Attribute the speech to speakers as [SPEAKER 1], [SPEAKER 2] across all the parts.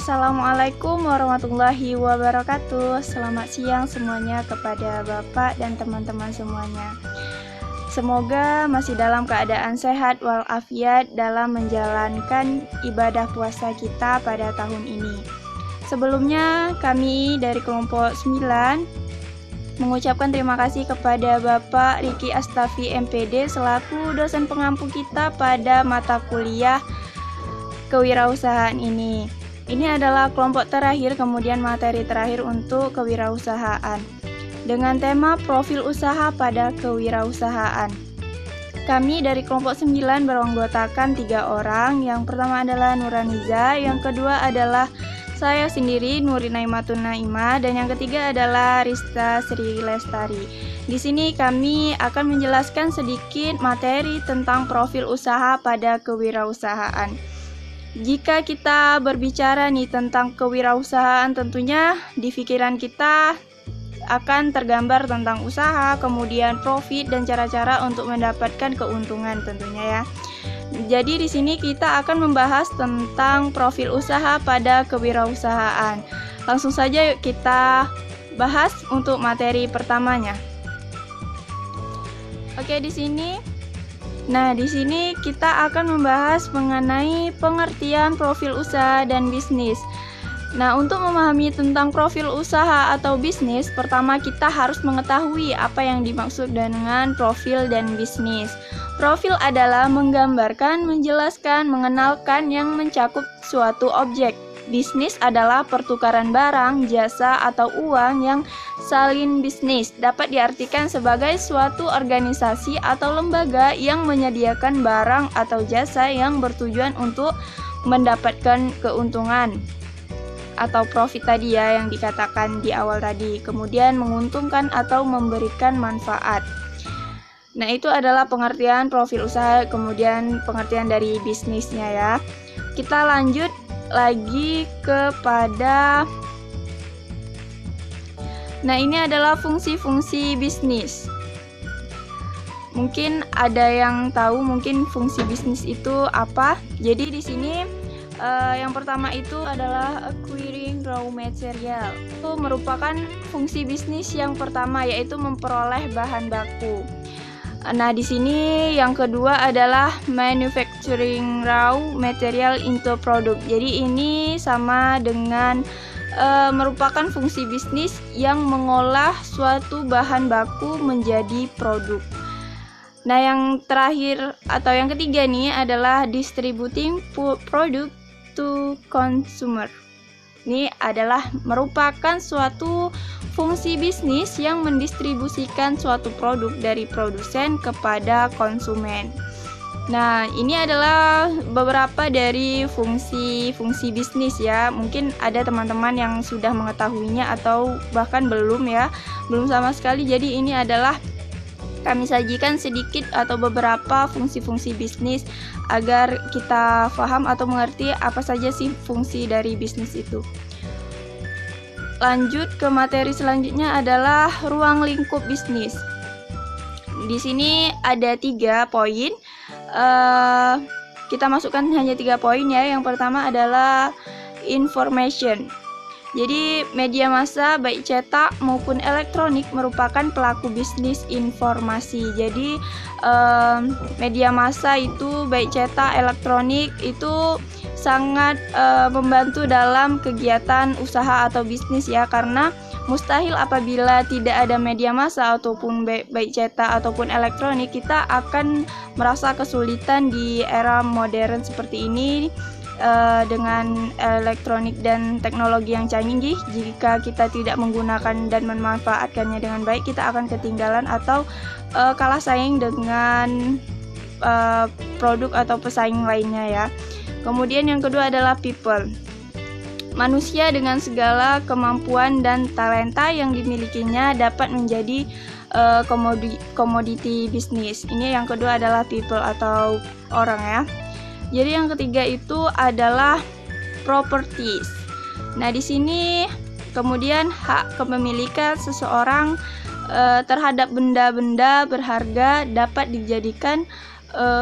[SPEAKER 1] Assalamualaikum warahmatullahi wabarakatuh. Selamat siang semuanya kepada Bapak dan teman-teman semuanya. Semoga masih dalam keadaan sehat walafiat dalam menjalankan ibadah puasa kita pada tahun ini. Sebelumnya kami dari kelompok 9 mengucapkan terima kasih kepada Bapak Riki Astafi MPD selaku dosen pengampu kita pada mata kuliah kewirausahaan ini. Ini adalah kelompok terakhir, kemudian materi terakhir untuk kewirausahaan dengan tema profil usaha pada kewirausahaan. Kami dari kelompok 9 beranggotakan 3 orang. Yang pertama adalah Nuraniza, yang kedua adalah saya sendiri Nuri Naimatun Naima, dan yang ketiga adalah Rista Sri Lestari. Di sini kami akan menjelaskan sedikit materi tentang profil usaha pada kewirausahaan. Jika kita berbicara nih tentang kewirausahaan, tentunya di pikiran kita akan tergambar tentang usaha, kemudian profit dan cara-cara untuk mendapatkan keuntungan tentunya ya. Jadi di sini kita akan membahas tentang profil usaha pada kewirausahaan. Langsung saja yuk kita bahas untuk materi pertamanya. Oke, di sini kita akan membahas mengenai pengertian profil usaha dan bisnis. Nah, untuk memahami tentang profil usaha atau bisnis, pertama kita harus mengetahui apa yang dimaksud dengan profil dan bisnis. Profil adalah menggambarkan, menjelaskan, mengenalkan yang mencakup suatu objek. Bisnis adalah pertukaran barang, jasa, atau uang yang salin bisnis. Dapat diartikan sebagai suatu organisasi atau lembaga yang menyediakan barang atau jasa yang bertujuan untuk mendapatkan keuntungan atau profit tadi ya yang dikatakan di awal tadi. Kemudian menguntungkan atau memberikan manfaat. Nah, itu adalah pengertian profil usaha, kemudian pengertian dari bisnisnya ya. Kita lanjut lagi kepada ini adalah fungsi-fungsi bisnis. Mungkin ada yang tahu mungkin fungsi bisnis itu apa. Jadi di sini yang pertama itu adalah acquiring raw material. Itu merupakan fungsi bisnis yang pertama, yaitu memperoleh bahan baku. Nah, di sini yang kedua adalah manufacturing raw material into product. Jadi ini sama dengan merupakan fungsi bisnis yang mengolah suatu bahan baku menjadi produk. Nah, yang terakhir atau yang ketiga nih adalah distributing product to consumer. Ini adalah merupakan suatu fungsi bisnis yang mendistribusikan suatu produk dari produsen kepada konsumen. Nah, ini adalah beberapa dari fungsi-fungsi bisnis ya. Mungkin ada teman-teman yang sudah mengetahuinya atau bahkan belum sama sekali. Jadi ini adalah kami sajikan sedikit atau beberapa fungsi-fungsi bisnis agar kita paham atau mengerti apa saja sih fungsi dari bisnis itu. Lanjut ke materi selanjutnya adalah ruang lingkup bisnis. Di sini ada 3 poin. Kita masukkan hanya 3 poin ya. Yang pertama adalah information. Jadi media massa baik cetak maupun elektronik merupakan pelaku bisnis informasi. Jadi media massa itu baik cetak, elektronik itu sangat membantu dalam kegiatan usaha atau bisnis ya, karena mustahil apabila tidak ada media massa ataupun baik cetak ataupun elektronik, kita akan merasa kesulitan di era modern seperti ini. Dengan elektronik dan teknologi yang canggih, jika kita tidak menggunakan dan memanfaatkannya dengan baik, kita akan ketinggalan atau kalah saing dengan produk atau pesaing lainnya ya. Kemudian yang kedua adalah people. Manusia dengan segala kemampuan dan talenta yang dimilikinya dapat menjadi komoditi bisnis. Ini yang kedua adalah people atau orang ya. Jadi yang ketiga itu adalah properties. Nah, di sini kemudian hak kepemilikan seseorang terhadap benda-benda berharga dapat dijadikan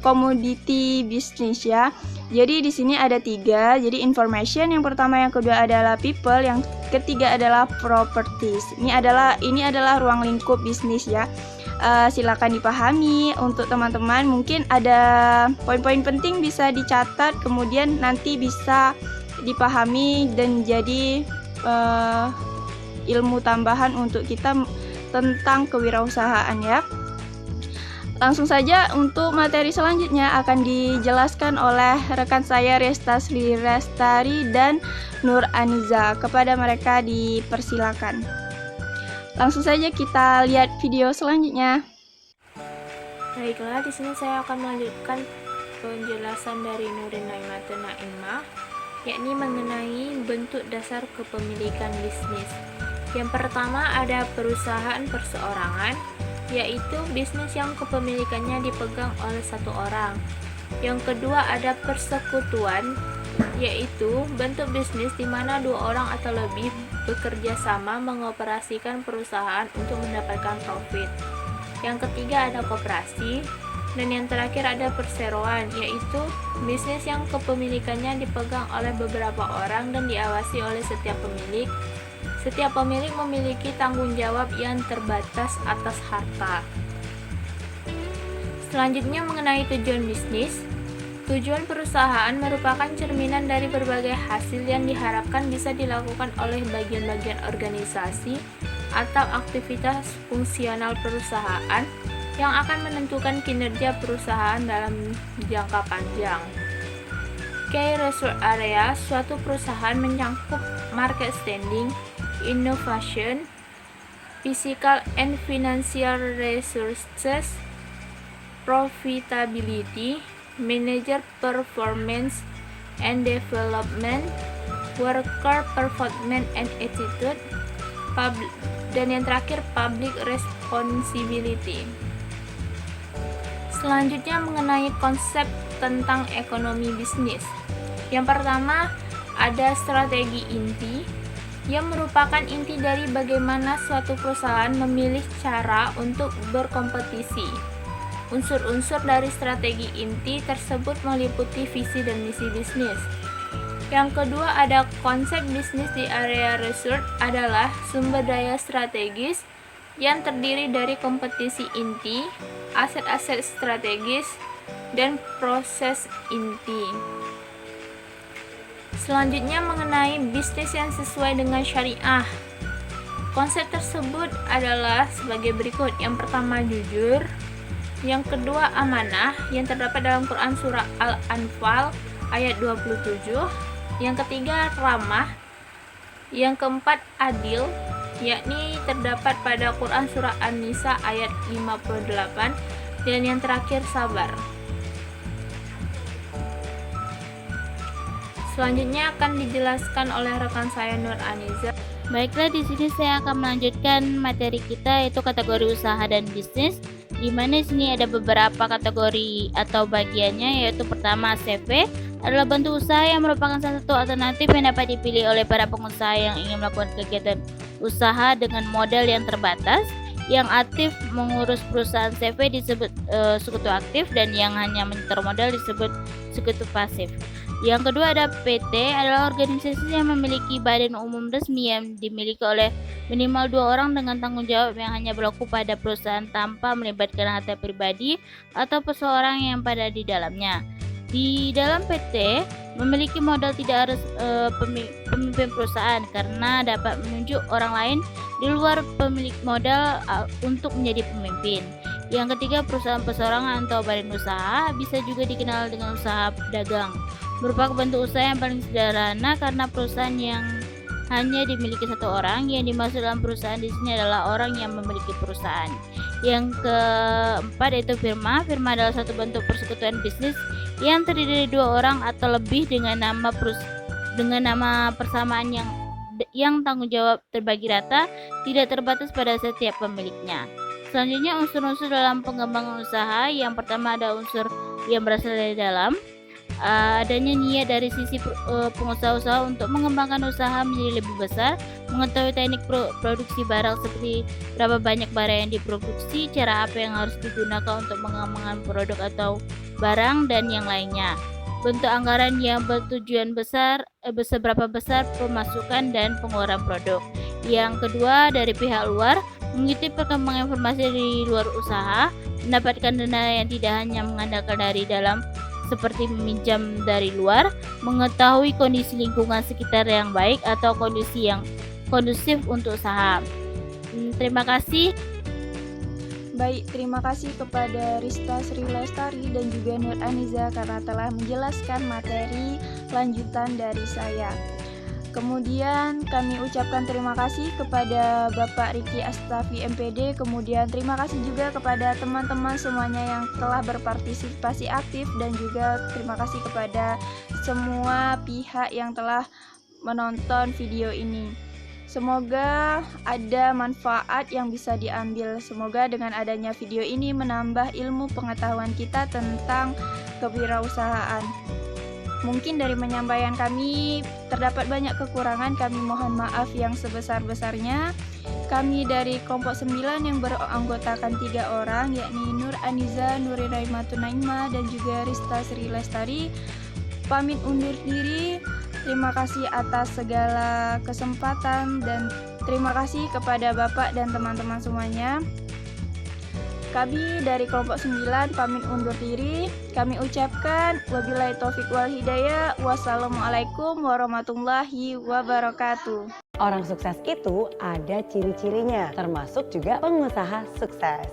[SPEAKER 1] komoditi bisnis ya. Jadi di sini ada 3. Jadi information yang pertama, yang kedua adalah people, yang ketiga adalah properties. Ini adalah ruang lingkup bisnis ya. Silakan dipahami. Untuk teman-teman mungkin ada poin-poin penting bisa dicatat, kemudian nanti bisa dipahami dan jadi ilmu tambahan untuk kita tentang kewirausahaan ya. Langsung saja untuk materi selanjutnya akan dijelaskan oleh rekan saya Restasli Restari dan Nur Aniza. Kepada mereka dipersilakan. Langsung saja kita lihat video selanjutnya.
[SPEAKER 2] Baiklah, di sini saya akan melanjutkan penjelasan dari Nurin Naimatun Naimah, yakni mengenai bentuk dasar kepemilikan bisnis. Yang pertama ada perusahaan perseorangan, yaitu bisnis yang kepemilikannya dipegang oleh satu orang. Yang kedua ada persekutuan, yaitu bentuk bisnis di mana 2 orang atau lebih bekerja sama mengoperasikan perusahaan untuk mendapatkan profit. Yang ketiga ada koperasi, dan yang terakhir ada perseroan, yaitu bisnis yang kepemilikannya dipegang oleh beberapa orang dan diawasi oleh setiap pemilik. Setiap pemilik memiliki tanggung jawab yang terbatas atas harta. Selanjutnya mengenai tujuan bisnis. Tujuan perusahaan merupakan cerminan dari berbagai hasil yang diharapkan bisa dilakukan oleh bagian-bagian organisasi atau aktivitas fungsional perusahaan yang akan menentukan kinerja perusahaan dalam jangka panjang. Key Resource Area, suatu perusahaan menyangkut market standing, innovation, physical and financial resources, profitability, manager performance and development, worker performance and attitude, dan yang terakhir public responsibility. Selanjutnya mengenai konsep tentang ekonomi bisnis. Yang pertama ada strategi inti, yang merupakan inti dari bagaimana suatu perusahaan memilih cara untuk berkompetisi. Unsur-unsur dari strategi inti tersebut meliputi visi dan misi bisnis. Yang kedua ada konsep bisnis di area research adalah sumber daya strategis yang terdiri dari kompetisi inti, aset-aset strategis, dan proses inti. Selanjutnya mengenai bisnis yang sesuai dengan syariah. Konsep tersebut adalah sebagai berikut. Yang pertama jujur, yang kedua amanah yang terdapat dalam Quran surah Al-Anfal ayat 27, yang ketiga ramah, yang keempat adil, yakni terdapat pada Quran surah An-Nisa ayat 58, dan yang terakhir sabar. Selanjutnya akan dijelaskan oleh rekan saya Nur Aniza.
[SPEAKER 3] Baiklah, di sini saya akan melanjutkan materi kita yaitu kategori usaha dan bisnis. Di mana di sini ada beberapa kategori atau bagiannya, yaitu pertama CV adalah bentuk usaha yang merupakan salah satu alternatif yang dapat dipilih oleh para pengusaha yang ingin melakukan kegiatan usaha dengan modal yang terbatas. Yang aktif mengurus perusahaan CV disebut sekutu aktif, dan yang hanya menyetor modal disebut sekutu pasif. Yang kedua ada PT adalah organisasi yang memiliki badan umum resmi yang dimiliki oleh minimal 2 orang dengan tanggung jawab yang hanya berlaku pada perusahaan tanpa melibatkan harta pribadi atau seseorang yang pada di dalamnya. Di dalam PT memiliki modal tidak harus pemimpin perusahaan karena dapat menunjuk orang lain di luar pemilik modal untuk menjadi pemimpin. Yang ketiga, perusahaan perseorangan atau badan usaha bisa juga dikenal dengan usaha dagang. Merupakan bentuk usaha yang paling sederhana karena perusahaan yang hanya dimiliki satu orang. Yang dimaksud dalam perusahaan di sini adalah orang yang memiliki perusahaan. Yang keempat yaitu firma. Firma adalah satu bentuk persekutuan bisnis yang terdiri dari 2 orang atau lebih dengan nama persamaan yang tanggung jawab terbagi rata, tidak terbatas pada setiap pemiliknya. Selanjutnya unsur-unsur dalam pengembangan usaha. Yang pertama ada unsur yang berasal dari dalam, adanya niat dari sisi pengusaha-usaha untuk mengembangkan usaha menjadi lebih besar, mengetahui teknik produksi barang seperti berapa banyak barang yang diproduksi, cara apa yang harus digunakan untuk mengembangkan produk atau barang, dan yang lainnya. Bentuk anggaran yang bertujuan besar, seberapa besar pemasukan dan pengeluaran produk. Yang kedua, dari pihak luar, mengikuti perkembangan informasi dari luar usaha, mendapatkan dana yang tidak hanya mengandalkan dari dalam seperti meminjam dari luar, mengetahui kondisi lingkungan sekitar yang baik atau kondisi yang kondusif untuk usaha. Terima kasih.
[SPEAKER 1] Baik, terima kasih kepada Rista Sri Lestari dan juga Nur Aniza karena telah menjelaskan materi lanjutan dari saya. Kemudian kami ucapkan terima kasih kepada Bapak Riki Astafi MPD. Kemudian terima kasih juga kepada teman-teman semuanya yang telah berpartisipasi aktif, dan juga terima kasih kepada semua pihak yang telah menonton video ini. Semoga ada manfaat yang bisa diambil. Semoga dengan adanya video ini menambah ilmu pengetahuan kita tentang kewirausahaan. Mungkin dari penyampaian kami terdapat banyak kekurangan, kami mohon maaf yang sebesar-besarnya. Kami dari kelompok 9 yang beranggotakan 3 orang, yakni Nur Aniza, Nurin Raimatun Naimah, dan juga Rista Sri Lestari, pamit undur diri. Terima kasih atas segala kesempatan dan terima kasih kepada Bapak dan teman-teman semuanya. Kami dari kelompok 9 pamit undur diri. Kami ucapkan wabillahi taufik wal hidayah. Wassalamualaikum warahmatullahi wabarakatuh.
[SPEAKER 4] Orang sukses itu ada ciri-cirinya, termasuk juga pengusaha sukses.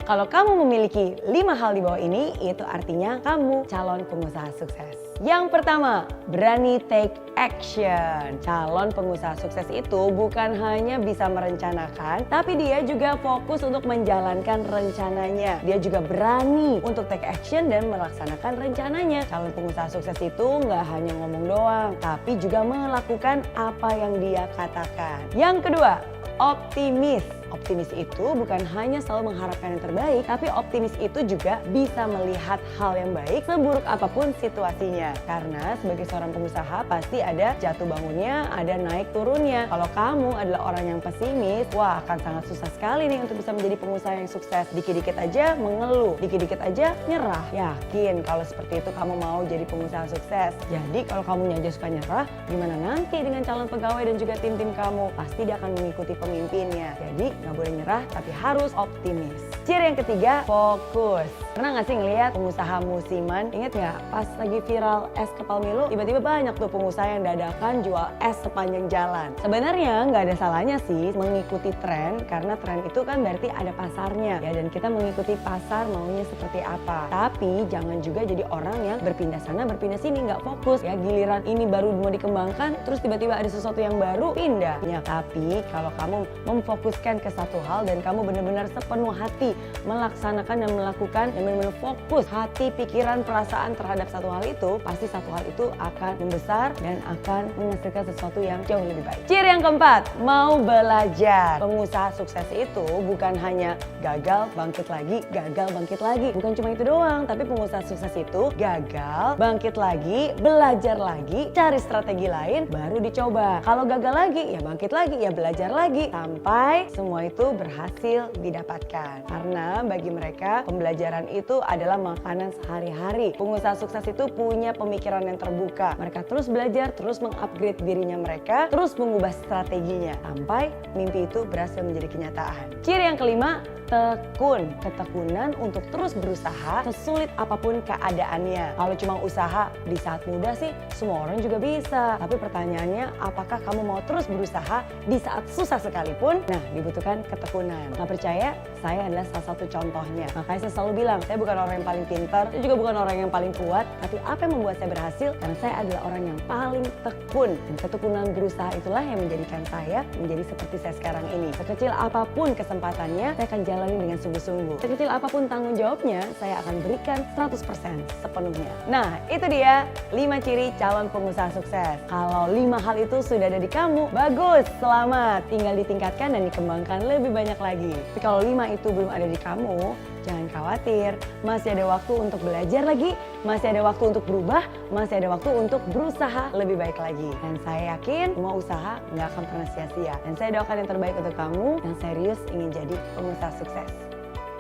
[SPEAKER 4] Kalau kamu memiliki 5 hal di bawah ini, itu artinya kamu calon pengusaha sukses. Yang pertama, berani take action. Calon pengusaha sukses itu bukan hanya bisa merencanakan, tapi dia juga fokus untuk menjalankan rencananya. Dia juga berani untuk take action dan melaksanakan rencananya. Calon pengusaha sukses itu nggak hanya ngomong doang, tapi juga melakukan apa yang dia katakan. Yang kedua, optimis. Optimis itu bukan hanya selalu mengharapkan yang terbaik, tapi optimis itu juga bisa melihat hal yang baik seburuk apapun situasinya. Karena sebagai seorang pengusaha pasti ada jatuh bangunnya, ada naik turunnya. Kalau kamu adalah orang yang pesimis, wah akan sangat susah sekali nih untuk bisa menjadi pengusaha yang sukses. Dikit-dikit aja mengeluh, dikit-dikit aja nyerah. Yakin kalau seperti itu kamu mau jadi pengusaha sukses. Jadi kalau kamu aja suka nyerah, gimana nanti dengan calon pegawai dan juga tim-tim kamu? Pasti dia akan mengikuti pemimpinnya. Jadi nggak boleh nyerah, tapi harus optimis. Ciri yang ketiga, fokus. Pernah nggak sih ngelihat pengusaha musiman? Ingat nggak pas lagi viral es kepal Milo, tiba-tiba banyak tuh pengusaha yang dadakan jual es sepanjang jalan. Sebenarnya nggak ada salahnya sih mengikuti tren, karena tren itu kan berarti ada pasarnya ya, dan kita mengikuti pasar maunya seperti apa. Tapi jangan juga jadi orang yang berpindah sana berpindah sini, nggak fokus ya. Giliran ini baru mau dikembangkan, terus tiba-tiba ada sesuatu yang baru pindah ya. Tapi kalau kamu memfokuskan ke satu hal dan kamu benar-benar sepenuh hati melaksanakan dan melakukan dan benar-benar fokus hati, pikiran, perasaan terhadap satu hal itu, pasti satu hal itu akan membesar dan akan menghasilkan sesuatu yang jauh lebih baik. Ciri yang keempat, mau belajar. Pengusaha sukses itu bukan hanya gagal bangkit lagi, gagal bangkit lagi. Bukan cuma itu doang, tapi pengusaha sukses itu gagal, bangkit lagi, belajar lagi, cari strategi lain, baru dicoba. Kalau gagal lagi, ya bangkit lagi, ya belajar lagi, sampai semua itu berhasil didapatkan. Karena bagi mereka pembelajaran itu adalah makanan sehari-hari. Pengusaha sukses itu punya pemikiran yang terbuka. Mereka terus belajar, terus mengupgrade dirinya mereka, terus mengubah strateginya sampai mimpi itu berhasil menjadi kenyataan. Ciri yang kelima, tekun. Ketekunan untuk terus berusaha sesulit apapun keadaannya. Kalau cuma usaha di saat muda sih semua orang juga bisa. Tapi pertanyaannya, apakah kamu mau terus berusaha di saat susah sekalipun? Nah, dibutuhkan ketekunan. Nggak percaya? Saya adalah salah satu contohnya. Makanya saya selalu bilang, saya bukan orang yang paling pintar, saya juga bukan orang yang paling kuat, tapi apa yang membuat saya berhasil? Karena saya adalah orang yang paling tekun. Dan ketekunan berusaha itulah yang menjadikan saya menjadi seperti saya sekarang ini. Sekecil apapun kesempatannya, saya akan jalani dengan sungguh-sungguh. Sekecil apapun tanggung jawabnya, saya akan berikan 100% sepenuhnya. Nah, itu dia 5 ciri calon pengusaha sukses. Kalau 5 hal itu sudah ada di kamu, bagus, selamat. Tinggal ditingkatkan dan dikembangkan akan lebih banyak lagi. Tapi kalau 5 itu belum ada di kamu, jangan khawatir. Masih ada waktu untuk belajar lagi, masih ada waktu untuk berubah, masih ada waktu untuk berusaha lebih baik lagi. Dan saya yakin semua usaha nggak akan pernah sia-sia. Dan saya doakan yang terbaik untuk kamu yang serius ingin jadi pengusaha sukses.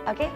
[SPEAKER 4] Oke?